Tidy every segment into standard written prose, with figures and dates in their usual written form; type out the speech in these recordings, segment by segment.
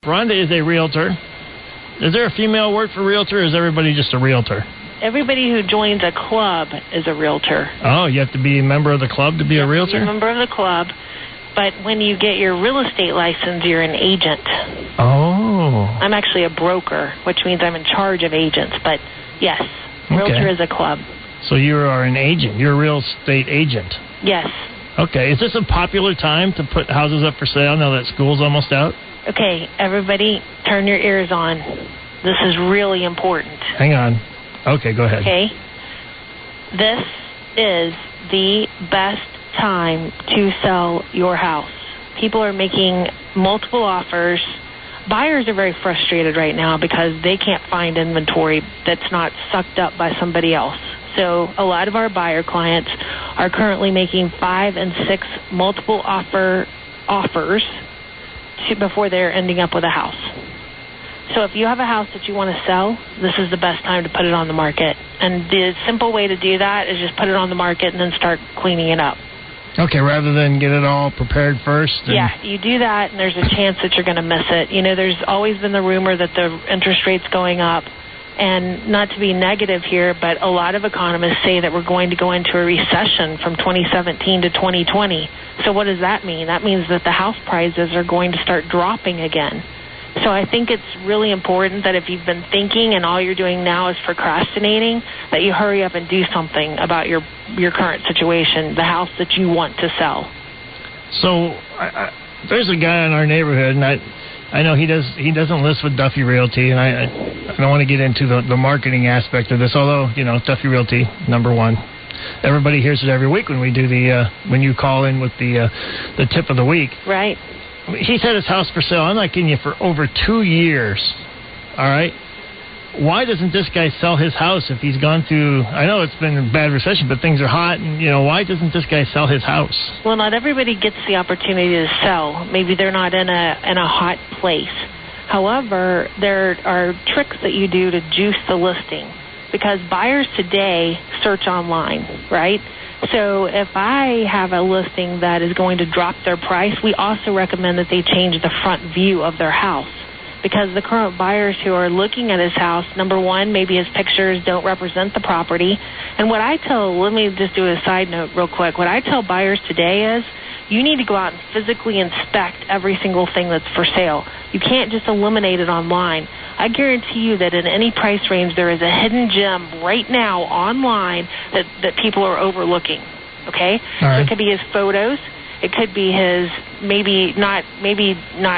Rhonda is a realtor. Is there a female word for realtor, or is everybody just a realtor? Everybody who joins a club is a realtor. Oh, you have to be a member of the club to be a realtor? You're a member of the club, but when you get your real estate license, you're an agent. Oh. I'm actually a broker, which means I'm in charge of agents, but yes, realtor is a club. So you are an agent. You're a real estate agent. Yes. Okay. Is this a popular time to put houses up for sale now that school's almost out? Okay, everybody, turn your ears on. This is really important. Hang on. Okay, go ahead. Okay. This is the best time to sell your house. People are making multiple offers. Buyers are very frustrated right now because they can't find inventory that's not sucked up by somebody else. So a lot of our buyer clients are currently making 5 and 6 multiple offers before they're ending up with a house. So if you have a house that you want to sell, this is the best time to put it on the market. And the simple way to do that is just put it on the market and then start cleaning it up. Okay, rather than get it all prepared first? Yeah, you do that, and there's a chance that you're going to miss it. You know, there's always been the rumor that the interest rate's going up. And not to be negative here, but a lot of economists say that we're going to go into a recession from 2017 to 2020. So what does that mean? That means that the house prices are going to start dropping again. So I think it's really important that if you've been thinking and all you're doing now is procrastinating, that you hurry up and do something about your current situation, the house that you want to sell. So there's a guy in our neighborhood, and I know he doesn't list with Duffy Realty, and I don't want to get into the marketing aspect of this, although, you know, Duffy Realty, number one. Everybody hears it every week when we do when you call in with the tip of the week. Right. He's had his house for sale, I'm not kidding you, for over 2 years. All right? Why doesn't this guy sell his house if he's gone through, I know it's been a bad recession, but things are hot, and, you know, why doesn't this guy sell his house? Well, not everybody gets the opportunity to sell. Maybe they're not in a hot place. However, there are tricks that you do to juice the listing, because buyers today search online, right? So if I have a listing that is going to drop their price, we also recommend that they change the front view of their house. Because the current buyers who are looking at his house, number one, maybe his pictures don't represent the property. And what I tell, let me just do a side note real quick. What I tell buyers today is you need to go out and physically inspect every single thing that's for sale. You can't just eliminate it online. I guarantee you that in any price range, there is a hidden gem right now online that people are overlooking. Okay? All right. So it could be his photos. It could be his maybe not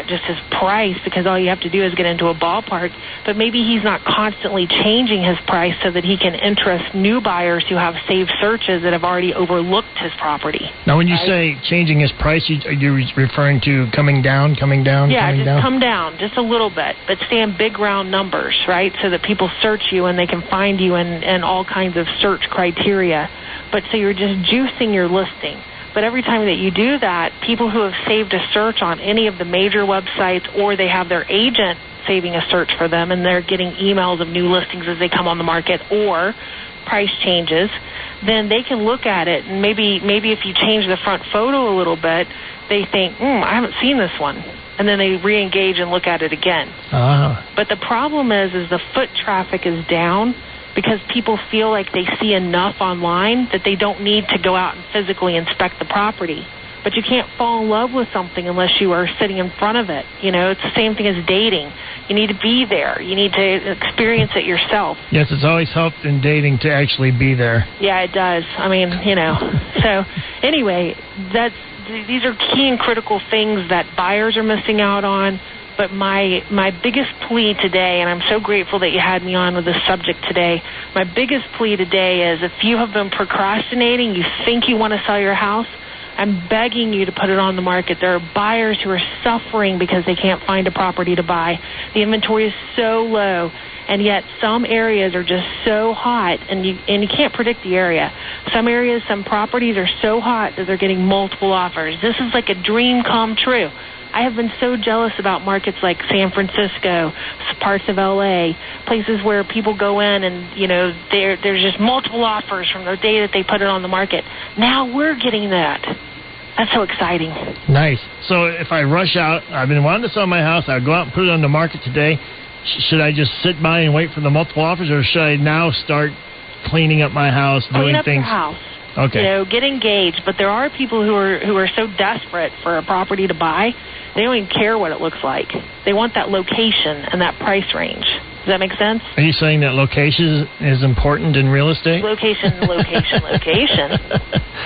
just his price, because all you have to do is get into a ballpark, but maybe he's not constantly changing his price so that he can interest new buyers who have saved searches that have already overlooked his property. Now, when you say changing his price, are you referring to coming down? Yeah, just come down just a little bit, but stay in big round numbers, right, so that people search you and they can find you in all kinds of search criteria. But so you're just juicing your listing. But every time that you do that, people who have saved a search on any of the major websites, or they have their agent saving a search for them and they're getting emails of new listings as they come on the market or price changes, then they can look at it, and maybe if you change the front photo a little bit, they think, I haven't seen this one. And then they re-engage and look at it again. But the problem is the foot traffic is down, because people feel like they see enough online that they don't need to go out and physically inspect the property. But you can't fall in love with something unless you are sitting in front of it. You know, it's the same thing as dating. You need to be there. You need to experience it yourself. Yes, it's always helped in dating to actually be there. Yeah, it does. I mean, you know. So anyway, these are key and critical things that buyers are missing out on. But my biggest plea today, and I'm so grateful that you had me on with this subject today, my biggest plea today is if you have been procrastinating, you think you want to sell your house, I'm begging you to put it on the market. There are buyers who are suffering because they can't find a property to buy. The inventory is so low, and yet some areas are just so hot, and you can't predict the area. Some areas, some properties are so hot that they're getting multiple offers. This is like a dream come true. I have been so jealous about markets like San Francisco, parts of L.A., places where people go in and, you know, there's just multiple offers from the day that they put it on the market. Now we're getting that. That's so exciting. Nice. So if I rush out, I've been wanting to sell my house, I'll go out and put it on the market today. Should I just sit by and wait for the multiple offers, or should I now start cleaning up my house, doing Clean up things? your house. Okay. Get engaged. But there are people who are so desperate for a property to buy, they don't even care what it looks like. They want that location and that price range. Does that make sense? Are you saying that location is important in real estate? Location.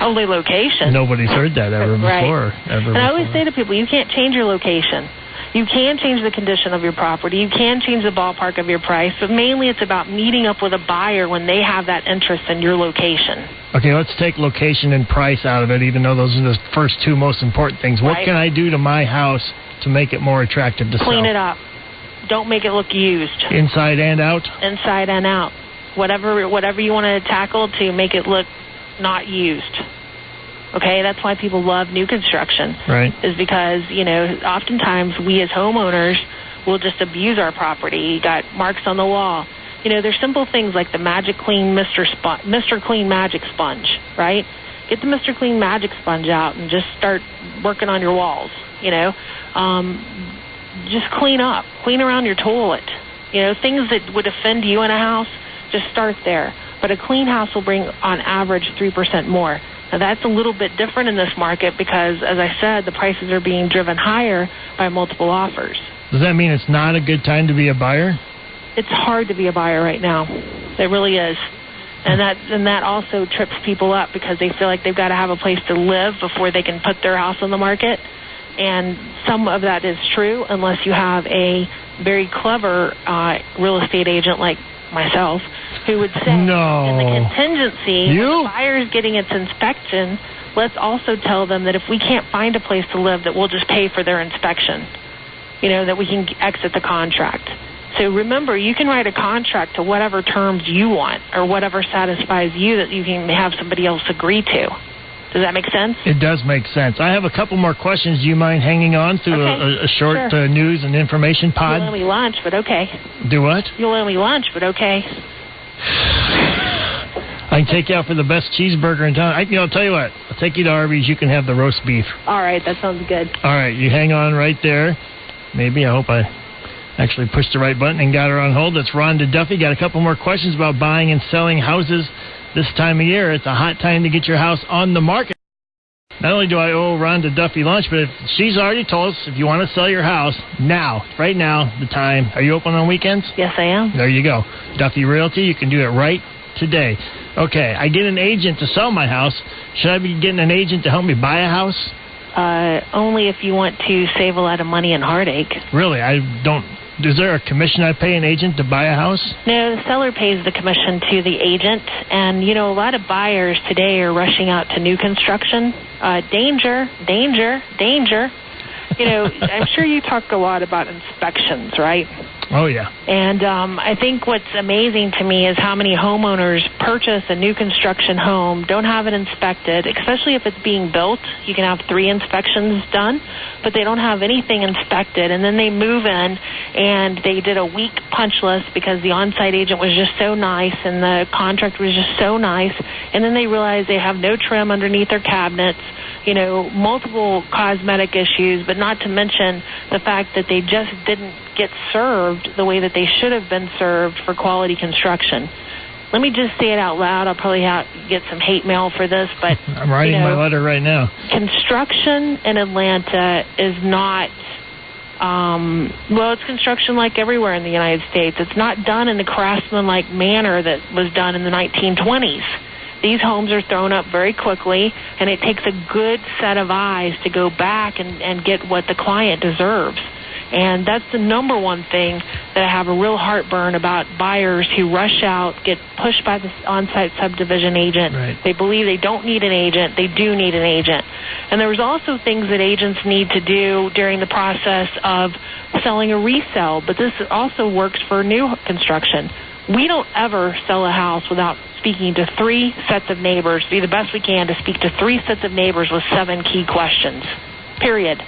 Only location. Nobody's heard that ever before. And I always say to people, you can't change your location. You can change the condition of your property. You can change the ballpark of your price. But mainly it's about meeting up with a buyer when they have that interest in your location. Okay, let's take location and price out of it, even though those are the first two most important things. What can I do to my house to make it more attractive to sell? Clean it up. Don't make it look used. Inside and out? Inside and out. Whatever you want to tackle to make it look not used. Okay, that's why people love new construction. Right. Is because, oftentimes we as homeowners will just abuse our property. You got marks on the wall. There's simple things like the Magic Clean Mr. Clean Magic Sponge, right? Get the Mr. Clean Magic Sponge out and just start working on your walls, Just clean up. Clean around your toilet. Things that would offend you in a house, just start there. But a clean house will bring, on average, 3% more. Now, that's a little bit different in this market because, as I said, the prices are being driven higher by multiple offers. Does that mean it's not a good time to be a buyer? It's hard to be a buyer right now. It really is. And that also trips people up because they feel like they've got to have a place to live before they can put their house on the market. And some of that is true unless you have a very clever real estate agent like myself who would say in the contingency, when the buyer's getting its inspection, let's also tell them that if we can't find a place to live, that we'll just pay for their inspection, that we can exit the contract. So remember, you can write a contract to whatever terms you want or whatever satisfies you that you can have somebody else agree to. Does that make sense? It does make sense. I have a couple more questions. Do you mind hanging on through a short news and information pod? You'll owe me lunch, but okay. Do what? You'll owe me lunch, but okay. I can take you out for the best cheeseburger in town. I'll tell you what. I'll take you to Arby's. You can have the roast beef. All right, that sounds good. All right, you hang on right there. Maybe. I hope I actually pushed the right button and got her on hold. That's Rhonda Duffy. Got a couple more questions about buying and selling houses. This time of year, it's a hot time to get your house on the market. Not only do I owe Rhonda Duffy lunch, but she's already told us if you want to sell your house, right now, the time. Are you open on weekends? Yes, I am. There you go. Duffy Realty, you can do it right today. Okay, I get an agent to sell my house. Should I be getting an agent to help me buy a house? Only if you want to save a lot of money and heartache. Really? I don't... Is there a commission I pay an agent to buy a house? No, the seller pays the commission to the agent. And, a lot of buyers today are rushing out to new construction. Danger. I'm sure you talk a lot about inspections, right? Oh, yeah. And I think what's amazing to me is how many homeowners purchase a new construction home, don't have it inspected, especially if it's being built. You can have 3 inspections done, but they don't have anything inspected. And then they move in, and they did a weak punch list because the on-site agent was just so nice and the contractor was just so nice. And then they realize they have no trim underneath their cabinets, multiple cosmetic issues, but not to mention the fact that they just didn't get served the way that they should have been served for quality construction. Let me just say it out loud. I'll probably get some hate mail for this, but I'm writing my letter right now. Construction in Atlanta is not, it's construction like everywhere in the United States. It's not done in the craftsman-like manner that was done in the 1920s. These homes are thrown up very quickly, and it takes a good set of eyes to go back and get what the client deserves. And that's the number one thing that I have a real heartburn about buyers who rush out, get pushed by the on-site subdivision agent. Right. They believe they don't need an agent. They do need an agent. And there's also things that agents need to do during the process of selling a resale, but this also works for new construction. We don't ever sell a house without speaking to 3 sets of neighbors. Do the best we can to speak to 3 sets of neighbors with 7 key questions, period.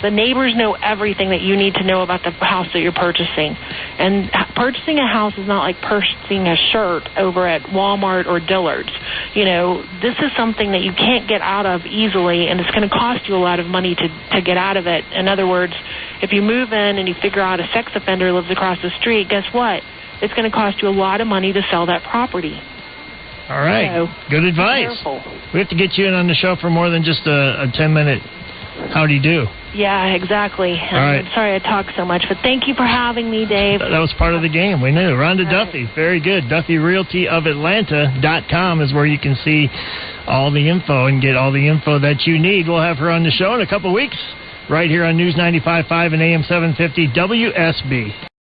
The neighbors know everything that you need to know about the house that you're purchasing. And purchasing a house is not like purchasing a shirt over at Walmart or Dillard's. You know, this is something that you can't get out of easily, and it's going to cost you a lot of money to get out of it. In other words, if you move in and you figure out a sex offender lives across the street, guess what? It's going to cost you a lot of money to sell that property. All right. So, good advice. We have to get you in on the show for more than just a 10-minute howdy do. Yeah, exactly. Right. I'm sorry I talked so much, but thank you for having me, Dave. That was part of the game. We knew. Rhonda Duffy, very good. DuffyRealtyOfAtlanta.com is where you can see all the info and get all the info that you need. We'll have her on the show in a couple weeks right here on News 95.5 and AM 750 WSB.